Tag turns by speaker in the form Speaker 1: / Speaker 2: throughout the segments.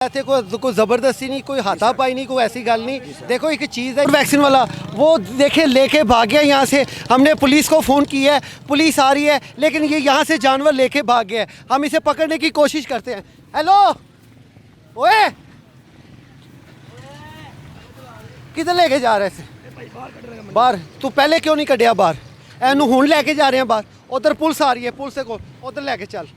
Speaker 1: ऐसे कोई ज़बरदस्ती नहीं, कोई हाथापाई नहीं, कोई ऐसी गल नहीं। देखो एक चीज़ है वैक्सीन वाला, वो देखे लेके भाग गया यहाँ से। हमने पुलिस को फ़ोन किया है, पुलिस आ रही है, लेकिन ये यहाँ से जानवर लेके भाग गया है। हम इसे पकड़ने की कोशिश करते हैं। हेलो ओए, किधर लेके जा रहे थे? बाहर तू पहले क्यों नहीं कढ़िया बाहर? एनू हुण लेके जा रहे हैं बाहर। उधर पुलिस आ रही है, पुलिस को उधर लेके चल।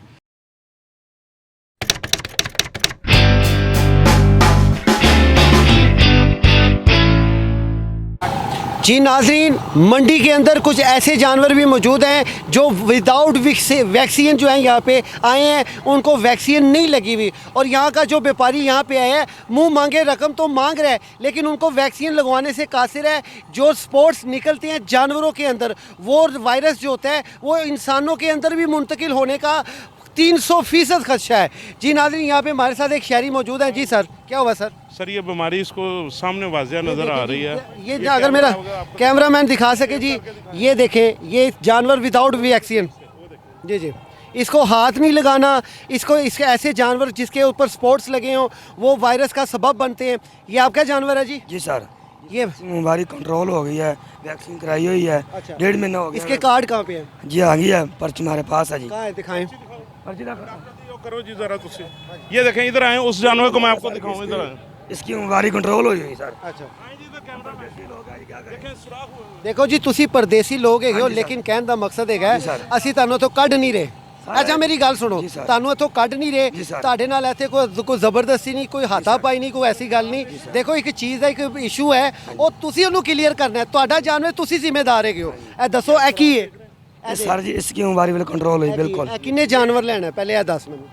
Speaker 1: जी नाजरीन, मंडी के अंदर कुछ ऐसे जानवर भी मौजूद हैं जो विदाउट वैक्सीन जो है यहाँ पे आए हैं, उनको वैक्सीन नहीं लगी हुई। और यहाँ का जो व्यापारी यहाँ पे आया है, मुंह मांगे रकम तो मांग रहा है, लेकिन उनको वैक्सीन लगवाने से कासिर है। जो स्पोर्ट्स निकलते हैं जानवरों के अंदर, वो वायरस जो होता है वो इंसानों के अंदर भी मुंतकिल होने का 300% खदशा है। जी नाज़रीन, यहाँ पे हमारे साथ एक शहरी मौजूद है। जी सर, क्या हुआ सर?
Speaker 2: सर ये बीमारी इसको सामने वाज़िया नज़र आ रही है।
Speaker 1: ये अगर मेरा कैमरामैन दिखा सके जी, ये देखें, ये जानवर विदाउट वैक्सीन। जी जी, इसको हाथ नहीं लगाना। इसके ऐसे जानवर जिसके ऊपर स्पॉट्स लगे हों वो वायरस का सबब बनते हैं। ये आपका जानवर है जी?
Speaker 3: जी सर,
Speaker 1: ये
Speaker 3: बीमारी कंट्रोल हो गई है, वैक्सीन कराई हुई है।
Speaker 1: अच्छा।
Speaker 3: 1.5 महीना हो गया।
Speaker 1: इसके कार्ड कहाँ पे हैं?
Speaker 3: जी आ गई है, पर्ची हमारे पास है जी।
Speaker 1: कहाँ है, दिखाएं।
Speaker 3: पर्ची
Speaker 2: करो जी ज़रा तुझसे। ये देखें, इधर आए, उस जानवर को मैं आपको दिखाऊं। इधर आए।
Speaker 3: इसकी बीमारी कंट्रोल हुई हुई सर।
Speaker 1: अच्छा, देखो जी, तुसी परदेसी लोग है, लेकिन कहने का मकसद है ਅਸੀਂ ਤੁਹਾਨੂੰ ਤੋਂ ਕੱਢ ਨਹੀਂ ਰਹੇ। अच्छा मेरी गल सुनो, ਤੁਹਾਨੂੰ ਇੱਥੋਂ ਕੱਢ ਨਹੀਂ ਰਹੇ, ਤੁਹਾਡੇ ਨਾਲ ਇੱਥੇ ਕੋਈ ਜ਼ਬਰਦਸਤੀ ਨਹੀਂ, ਕੋਈ ਹਾਥਾਪਾਈ ਨਹੀਂ, ਕੋਈ ਐਸੀ ਗੱਲ ਨਹੀਂ। ਦੇਖੋ ਇੱਕ ਚੀਜ਼ ਹੈ, ਇੱਕ ਇਸ਼ੂ ਹੈ, ਉਹ ਤੁਸੀਂ ਉਹਨੂੰ ਕਲੀਅਰ ਕਰਨਾ ਹੈ। ਤੁਹਾਡਾ ਜਾਨਵਰ ਤੁਸੀਂ ਜ਼ਿੰਮੇਦਾਰ ਹੈਗੇ ਹੋ। ਇਹ ਦੱਸੋ ਇਹ ਕੀ ਹੈ?
Speaker 3: सर जी इसकी बीमारी बिल्कुल कंट्रोल हुई बिल्कुल।
Speaker 1: किन्ने जानवर लेना है पहले ये दस मैनू।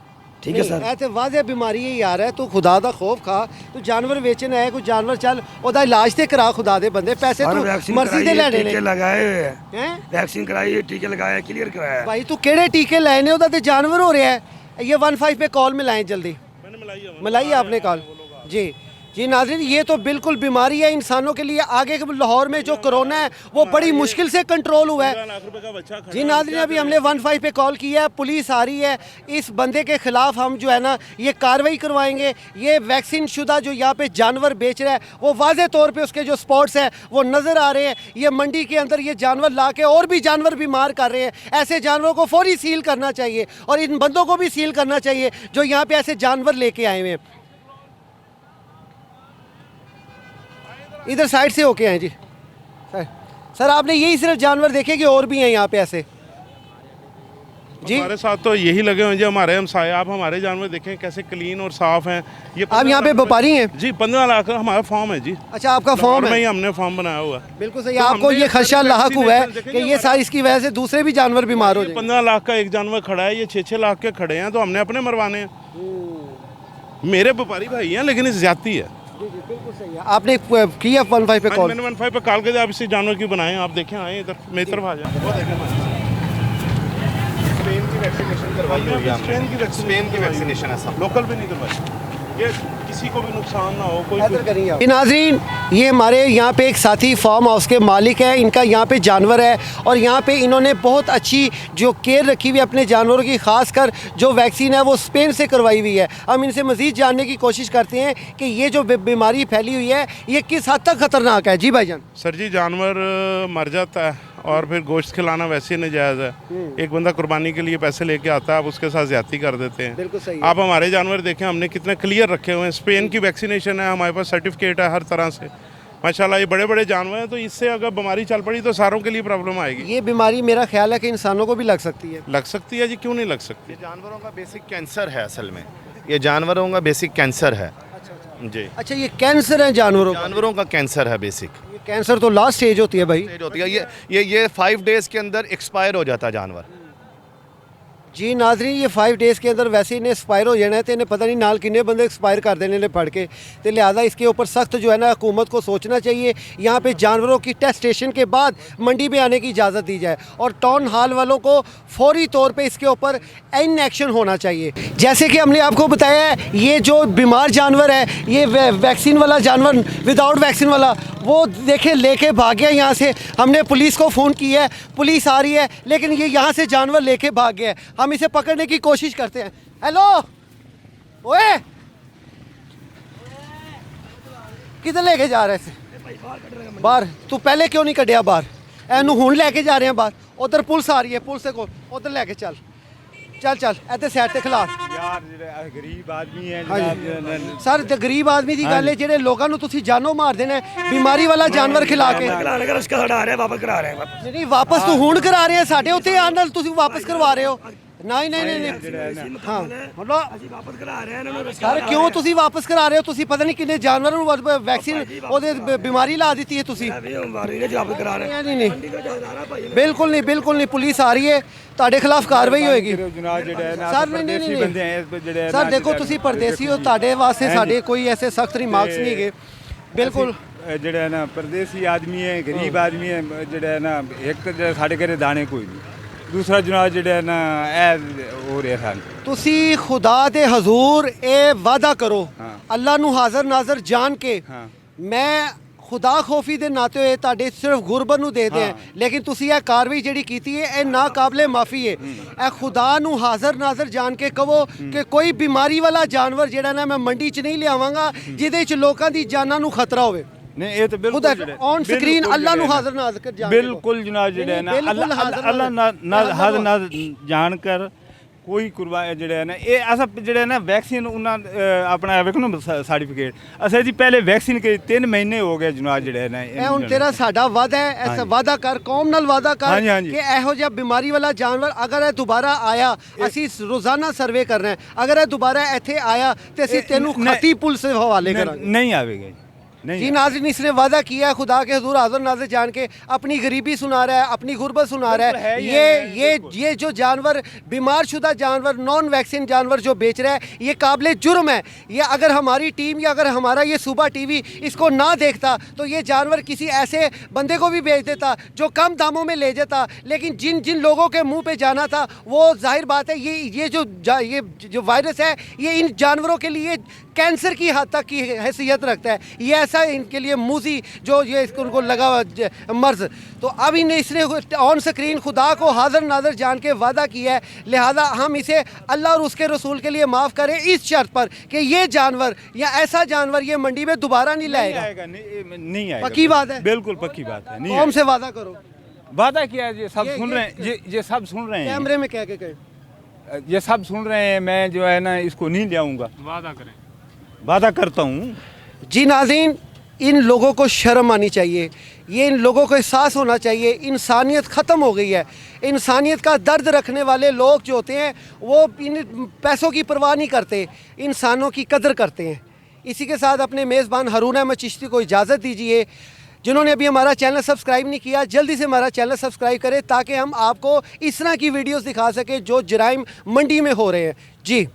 Speaker 3: ठीक है सर।
Speaker 1: ऐसे वाज़े बीमारी है यार, है तू खुदा दा खौफ खा। तू जानवर बेचना है, कोई जानवर चल ओदा इलाज ते करा, खुदा दे बंदे पैसे तू मर्जी दे लेने ने।
Speaker 3: टीके लगाए हुए
Speaker 1: हैं,
Speaker 3: वैक्सीन कराई है, टीके लगाए, क्लियर कराया।
Speaker 1: भाई तू केड़े टीके लाए ने? ओदा ते जानवर हो रहा है। ये 15 पे कॉल मिलाएं जल्दी।
Speaker 2: मैंने
Speaker 1: मिलाई आपने कॉल? जी जी नाज़रीन, ये तो बिल्कुल बीमारी है इंसानों के लिए। आगे लाहौर में जो कोरोना है वो बड़ी मुश्किल से कंट्रोल हुआ है। जी नाज़रीन, अभी हमने 15 पे कॉल किया है, पुलिस आ रही है। इस बंदे के ख़िलाफ़ हम जो है ना ये कार्रवाई करवाएंगे। ये वैक्सीन शुदा जो यहाँ पे जानवर बेच रहा है, वो वाज़े तौर पे उसके जो स्पॉट्स हैं वो नज़र आ रहे हैं। ये मंडी के अंदर ये जानवर ला के और भी जानवर बीमार कर रहे हैं। ऐसे जानवरों को फौरी सील करना चाहिए और इन बंदों को भी सील करना चाहिए जो यहाँ पे ऐसे जानवर लेके आए हुए हैं। इधर साइड से होके आए जी सर। आपने यही सिर्फ जानवर देखे कि और भी हैं यहाँ पे ऐसे? जी
Speaker 2: हमारे साथ तो यही लगे हुए हैं जी, हमारे हमसाए। आप हमारे जानवर देखें कैसे क्लीन और साफ हैं। ये
Speaker 1: आप यहाँ पे व्यापारी हैं?
Speaker 2: जी, 15 लाख का हमारा फॉर्म है जी।
Speaker 1: अच्छा, आपका फॉर्म है?
Speaker 2: हमने फॉर्म बनाया हुआ है।
Speaker 1: बिल्कुल सही। आपको ये खदशा लाक हुआ है कि ये सारी इसकी वजह से दूसरे भी जानवर बीमार हो जाएंगे।
Speaker 2: 15 लाख का एक जानवर खड़ा है, ये 6-6 लाख के खड़े हैं, तो हमने अपने मरवाने हैं। मेरे व्यापारी भाई हैं, लेकिन इस ज्यादती है।
Speaker 1: बिल्कुल सही है। आपने किया 15 पे कॉल?
Speaker 2: मैंने 15 पे कॉल किया। आप इसी जानवर की बनाए, आप देखें, आए इधर मेरी तरफ आ जाए। वो देखें, स्पेन की वैक्सीनेशन करवाई हुई है। स्पेन की वैक्सीनेशन है, सब लोकल भी नहीं करवाई। ये किसी को भी नुकसान ना हो, कोई।
Speaker 1: नाज़रीन, ये हमारे यहाँ पे एक साथी फार्म हाउस के मालिक है। इनका यहाँ पे जानवर है और यहाँ पे इन्होंने बहुत अच्छी जो केयर रखी हुई है अपने जानवरों की। ख़ास कर जो वैक्सीन है वो स्पेन से करवाई हुई है। हम इनसे मज़ीद जानने की कोशिश करते हैं कि ये जो बीमारी फैली हुई है ये किस हद तक ख़तरनाक है। जी भाईजान।
Speaker 2: सर जी, जानवर मर जाता है और फिर गोश्त खिलाना वैसे ही नाजायज़ है। एक बंदा कुर्बानी के लिए पैसे लेके आता है, आप उसके साथ ज्यादती कर देते हैं।
Speaker 1: बिल्कुल सही।
Speaker 2: आप हमारे जानवर देखें, हमने कितने क्लियर रखे हुए हैं। स्पेन की वैक्सीनेशन है, हमारे पास सर्टिफिकेट है हर तरह से माशाल्लाह। ये बड़े बड़े जानवर हैं, तो इससे अगर बीमारी चल पड़ी तो सारों के लिए प्रॉब्लम आएगी।
Speaker 1: ये बीमारी मेरा ख्याल है कि इंसानों को भी लग सकती है।
Speaker 2: लग सकती है जी, क्यों नहीं लग सकती?
Speaker 4: जानवरों का बेसिक कैंसर है असल में। ये जानवरों का बेसिक कैंसर है जी।
Speaker 1: अच्छा, ये कैंसर है जानवरों
Speaker 4: का कैंसर है बेसिक।
Speaker 1: ये कैंसर तो लास्ट स्टेज होती है भाई।
Speaker 4: स्टेज होती है ये 5 डेज के अंदर एक्सपायर हो जाता है जानवर।
Speaker 1: जी नाज़रीन, ये 5 डेज़ के अंदर वैसे ही एक्सपायर हो जाना है, तो इन्हें पता नहीं नाल किन्ने बंदे एक्सपायर कर देने पड़ के। तो लिहाजा इसके ऊपर सख्त जो है ना हुकूमत को सोचना चाहिए। यहाँ पे जानवरों की टेस्टेशन के बाद मंडी में आने की इजाज़त दी जाए और टाउन हॉल वालों को फौरी तौर पे इसके ऊपर इन एक्शन होना चाहिए। जैसे कि हमने आपको बताया है, ये जो बीमार जानवर है, ये वैक्सीन वाला जानवर, विदाउट वैक्सीन वाला, वो देखे लेके भाग गया यहाँ से। हमने पुलिस को फ़ोन किया है, पुलिस आ रही है, लेकिन ये यहाँ से जानवर लेके भाग गया है। हम इसे पकड़ने की कोशिश करते हैं। हेलो ओए, ਕਿੱਧਰ ਲੈ ਕੇ ਜਾ ਰਿਹਾ ਸੀ ਬਾਹਰ? ਤੂੰ ਪਹਿਲੇ ਕਿਉਂ ਨਹੀਂ ਕੱਢਿਆ ਬਾਹਰ? ਇਹਨੂੰ ਹੁਣ ਲੈ ਕੇ ਜਾ ਰਹੇ ਆ ਬਾਹਰ। ਉਧਰ ਪੁਲਿਸ ਆ ਰਹੀ ਹੈ, ਪੁਲਿਸ ਦੇ ਕੋਲ ਉਧਰ ਲੈ ਕੇ ਚੱਲ ਚੱਲ ਚੱਲ ਇੱਥੇ ਸਾਈਡ ਤੇ ਖਿਲਾ।
Speaker 5: ਯਾਰ ਜਿਹੜੇ ਗਰੀਬ ਆਦਮੀ ਹੈ
Speaker 1: ਹਾਂਜੀ ਸਰ, ਤੇ ਗਰੀਬ ਆਦਮੀ ਦੀ ਗੱਲ ਹੈ, ਜਿਹੜੇ ਲੋਕਾਂ ਨੂੰ ਤੁਸੀਂ ਜਾਨੋਂ ਮਾਰਦੇ ਨੇ ਬਿਮਾਰੀ ਵਾਲਾ ਜਾਨਵਰ ਖਿਲਾ ਕੇ।
Speaker 3: कराने का रश्का हटा रहे हैं वापस करा रहे हैं
Speaker 1: ਨਹੀਂ ਵਾਪਸ ਤੂੰ ਹੁਣ ਕਰਾ ਰਹੇ ਆ, ਸਾਡੇ ਉੱਤੇ ਆਉਣ ਨਾਲ ਤੁਸੀਂ ਵਾਪਸ ਕਰਵਾ ਰਹੇ ਹੋ। ਨਹੀਂ ਨਹੀਂ ਨਹੀਂ ਹਾਂ ਮਤਲਬ
Speaker 3: ਅਸੀਂ ਵਾਪਸ ਕਰਾ ਰਹੇ ਹਾਂ ਇਹਨਾਂ ਨੂੰ ਰਸ਼ਕਾ
Speaker 1: ਸਰ ਕਿਉਂ ਤੁਸੀਂ ਵਾਪਸ ਕਰਾ ਰਹੇ ਹੋ? ਤੁਸੀਂ ਪਤਾ ਨਹੀਂ ਕਿੰਨੇ ਜਾਨਵਰਾਂ ਨੂੰ ਵੈਕਸੀਨ ਉਹਦੇ ਬਿਮਾਰੀ ਲਾ ਦਿੱਤੀ ਹੈ ਤੁਸੀਂ।
Speaker 3: ਵੀ ਬਿਮਾਰੀ ਨੇ ਵਾਪਸ ਕਰਾ ਰਹੇ
Speaker 1: ਨਹੀਂ ਨਹੀਂ ਬਿਲਕੁਲ ਨਹੀਂ, ਬਿਲਕੁਲ ਨਹੀਂ। ਪੁਲਿਸ ਆ ਰਹੀ ਹੈ, ਤੁਹਾਡੇ ਖਿਲਾਫ ਕਾਰਵਾਈ ਹੋਏਗੀ।
Speaker 5: ਜਨਾਬ ਜਿਹੜੇ ਹੈ ਨਾ
Speaker 1: ਸਰ ਨਹੀਂ ਨਹੀਂ
Speaker 5: ਪਰਦੇਸੀ ਬੰਦੇ ਹੈ ਜਿਹੜੇ ਹੈ
Speaker 1: ਸਰ
Speaker 5: ਨਾ
Speaker 1: ਦੇਖੋ ਤੁਸੀਂ ਪਰਦੇਸੀ ਹੋ, ਤੁਹਾਡੇ ਵਾਸਤੇ ਸਾਡੇ ਕੋਈ ਐਸੇ ਸਖਤ ਰਿਮਾਰਕਸ ਨਹੀਂ ਹੈਗੇ। ਬਿਲਕੁਲ
Speaker 5: ਜਿਹੜਾ ਹੈ ਨਾ ਪਰਦੇਸੀ ਆਦਮੀ ਹੈ, ਗਰੀਬ ਆਦਮੀ ਹੈ, ਜਿਹੜਾ ਹੈ ਨਾ ਇੱਕ ਤਾਂ ਜਿਹੜਾ ਸਾਡੇ ਘਰੇ ਦਾਣੇ ਕੋਈ ਨਹੀਂ, ਦੂਸਰਾ ਜਨਾਬ ਜਿਹੜਾ ਹੈ ਨਾ ਇਹ ਹੋ ਰਿਹਾ ਸਾਨੂੰ।
Speaker 1: ਤੁਸੀਂ ਖੁਦਾ ਦੇ ਹਜ਼ੂਰ ਇਹ ਵਾਅਦਾ ਕਰੋ,
Speaker 5: ਹਾਂ।
Speaker 1: ਅੱਲਾ ਨੂੰ ਹਾਜ਼ਰ ਨਾਜ਼ਰ ਜਾਣ ਕੇ
Speaker 5: ਹਾਂ।
Speaker 1: ਮੈਂ ਖੁਦਾ ਖੋਫੀ ਦੇ ਨਾਤੇ ਹੋਏ ਤੁਹਾਡੇ ਸਿਰਫ ਗੁਰਬਤ ਨੂੰ ਦੇਦੇ ਹਾਂ, ਲੇਕਿਨ ਤੁਸੀਂ ਇਹ ਕਾਰਵਾਈ ਜਿਹੜੀ ਕੀਤੀ ਹੈ ਇਹ ਨਾਕਾਬਲੇ ਮਾਫੀ ਹੈ। ਇਹ ਖੁਦਾ ਨੂੰ ਹਾਜ਼ਰ ਨਾਜ਼ਰ ਜਾਣ ਕੇ ਕਹੋ ਕਿ ਕੋਈ ਬਿਮਾਰੀ ਵਾਲਾ ਜਾਨਵਰ ਜਿਹੜਾ ਨਾ ਮੈਂ ਮੰਡੀ 'ਚ ਨਹੀਂ ਲਿਆਵਾਂਗਾ ਜਿਹਦੇ 'ਚ ਲੋਕਾਂ ਦੀ ਜਾਨਾਂ ਨੂੰ ਖਤਰਾ ਹੋਵੇ।
Speaker 5: ਨਹੀਂ ਇਹ ਤਾਂ ਬਿਲਕੁਲ
Speaker 1: ਖੁਦਾ
Speaker 5: ਜਿਹੜਾ-
Speaker 1: ਔਨ ਸਕਰੀਨ
Speaker 5: ਬਿਲਕੁਲ
Speaker 1: ਅੱਲਾ ਨੂੰ
Speaker 5: ਜਿਹੜਾ
Speaker 1: ਹਾਜ਼ਰ ਨਾਜ਼ਰ ਕਰ ਜਾਣ ਕੇ
Speaker 5: ਬਿਲकुल ਜਨਾਬ ਜਿਹੜਾ ਹੈ ਨਾ
Speaker 1: ਬਿਲਕੁਲ
Speaker 5: ਅੱਲਾ
Speaker 1: ਹਾਜ਼ਰ
Speaker 5: ਅੱਲਾ
Speaker 1: ਨਾਜ਼ਰ-
Speaker 5: ਹਾਜ਼ਰ ਨਾਜ਼ਰ ਜਾਣ ਕਰ ਕੋਈ ਕੁਰਬਾਨ ਜਿਹੜਾ ਹੈ ਨਾ ਇਹ ਅਸਾਂ ਜਿਹੜਾ ਹੈ ਨਾ ਵੈਕਸੀਨ ਉਹਨਾਂ ਆਪਣਾ ਵੇਖੋ ਨਾ ਸਰਟੀਫਿਕੇਟ ਅਸੀਂ ਜੀ ਪਹਿਲੇ ਵੈਕਸੀਨ ਕੇ 3 ਮਹੀਨੇ ਹੋ ਗਏ ਜਨਾਬ ਜਿਹੜਾ ਹੈ ਨਾ
Speaker 1: ਇਹ ਹੁਣ ਤੇਰਾ ਸਾਡਾ ਵਾਅਦਾ ਹੈ, ਐਸਾ ਵਾਅਦਾ ਕਰ, ਕੌਮ ਨਾਲ ਵਾਅਦਾ ਕਰ
Speaker 5: ਹਾਂਜੀ, ਹਾਂਜੀ।
Speaker 1: ਕਿ ਇਹੋ ਜਿਹਾ ਬਿਮਾਰੀ ਵਾਲਾ ਜਾਨਵਰ ਅਗਰ ਇਹ ਦੁਬਾਰਾ ਆਇਆ, ਅਸੀਂ ਰੋਜ਼ਾਨਾ ਸਰਵੇ ਕਰ ਰਹੇ ਹਾਂ, ਅਗਰ ਇਹ ਦੁਬਾਰਾ ਇੱਥੇ ਆਇਆ ਤੇ ਅਸੀਂ ਤੈਨੂੰ
Speaker 5: ਨਹੀਂ-
Speaker 1: ਖਤੀ ਪੁਲਿਸ ਦੇ ਹਵਾਲੇ ਕਰਾਂਗੇ।
Speaker 5: नहीं आवेगा नहीं
Speaker 1: जी नाज़रीन, इसने वादा किया है खुदा के हुजूर हाज़िर नाज़िर जान के, अपनी गरीबी सुना रहा है, अपनी गुर्बत सुना रहा
Speaker 5: बिल्कुल है
Speaker 1: है।
Speaker 5: ये,
Speaker 1: ये जो जानवर बीमार शुदा जानवर, नॉन वैक्सीन जानवर जो बेच रहा है, ये काबिल जुर्म है। ये अगर हमारी टीम या अगर हमारा ये सूबा टीवी इसको ना देखता तो ये जानवर किसी ऐसे बंदे को भी बेच देता जो कम दामों में ले जाता। लेकिन जिन जिन लोगों के मुंह पे जाना था वो जाहिर बात है ये जो वायरस है ये इन जानवरों के लिए कैंसर की हद तक की हैसियत रखता है। ये ऐसा इनके लिए मूजी जो ये उनको लगा हुआ मर्ज। तो अब इसने ऑन स्क्रीन खुदा को हाजिर नाजर जान के वादा किया है, लिहाजा हम इसे अल्लाह और उसके रसूल के लिए माफ़ करें इस शर्त पर कि ये जानवर या ऐसा जानवर ये मंडी में दोबारा नहीं लाएगा।
Speaker 5: नहीं आएगा
Speaker 1: पक्की बात है?
Speaker 5: बिल्कुल पक्की बात है। नहीं
Speaker 1: कौम
Speaker 5: आएगा।
Speaker 1: से वादा करो।
Speaker 5: वादा किया है, ये सब
Speaker 1: ये-
Speaker 5: सुन
Speaker 1: ये-
Speaker 5: रहे हैं, ये सब सुन रहे हैं,
Speaker 1: कैमरे में कह के कहें।
Speaker 5: ये सब सुन रहे हैं। मैं जो है ना इसको नहीं ले आऊँगा, वादा करता हूँ।
Speaker 1: जी नाज़रीन, इन लोगों को शर्म आनी चाहिए, ये इन लोगों को एहसास होना चाहिए इंसानियत ख़त्म हो गई है। इंसानियत का दर्द रखने वाले लोग जो होते हैं वो इन पैसों की परवाह नहीं करते, इंसानों की कदर करते हैं। इसी के साथ अपने मेज़बान हारून अहमद चिश्ती को इजाज़त दीजिए। जिन्होंने अभी हमारा चैनल सब्सक्राइब नहीं किया जल्दी से हमारा चैनल सब्सक्राइब करें ताकि हम आपको इस तरह की वीडियोस दिखा सकें जो जराइम मंडी में हो रहे हैं। जी।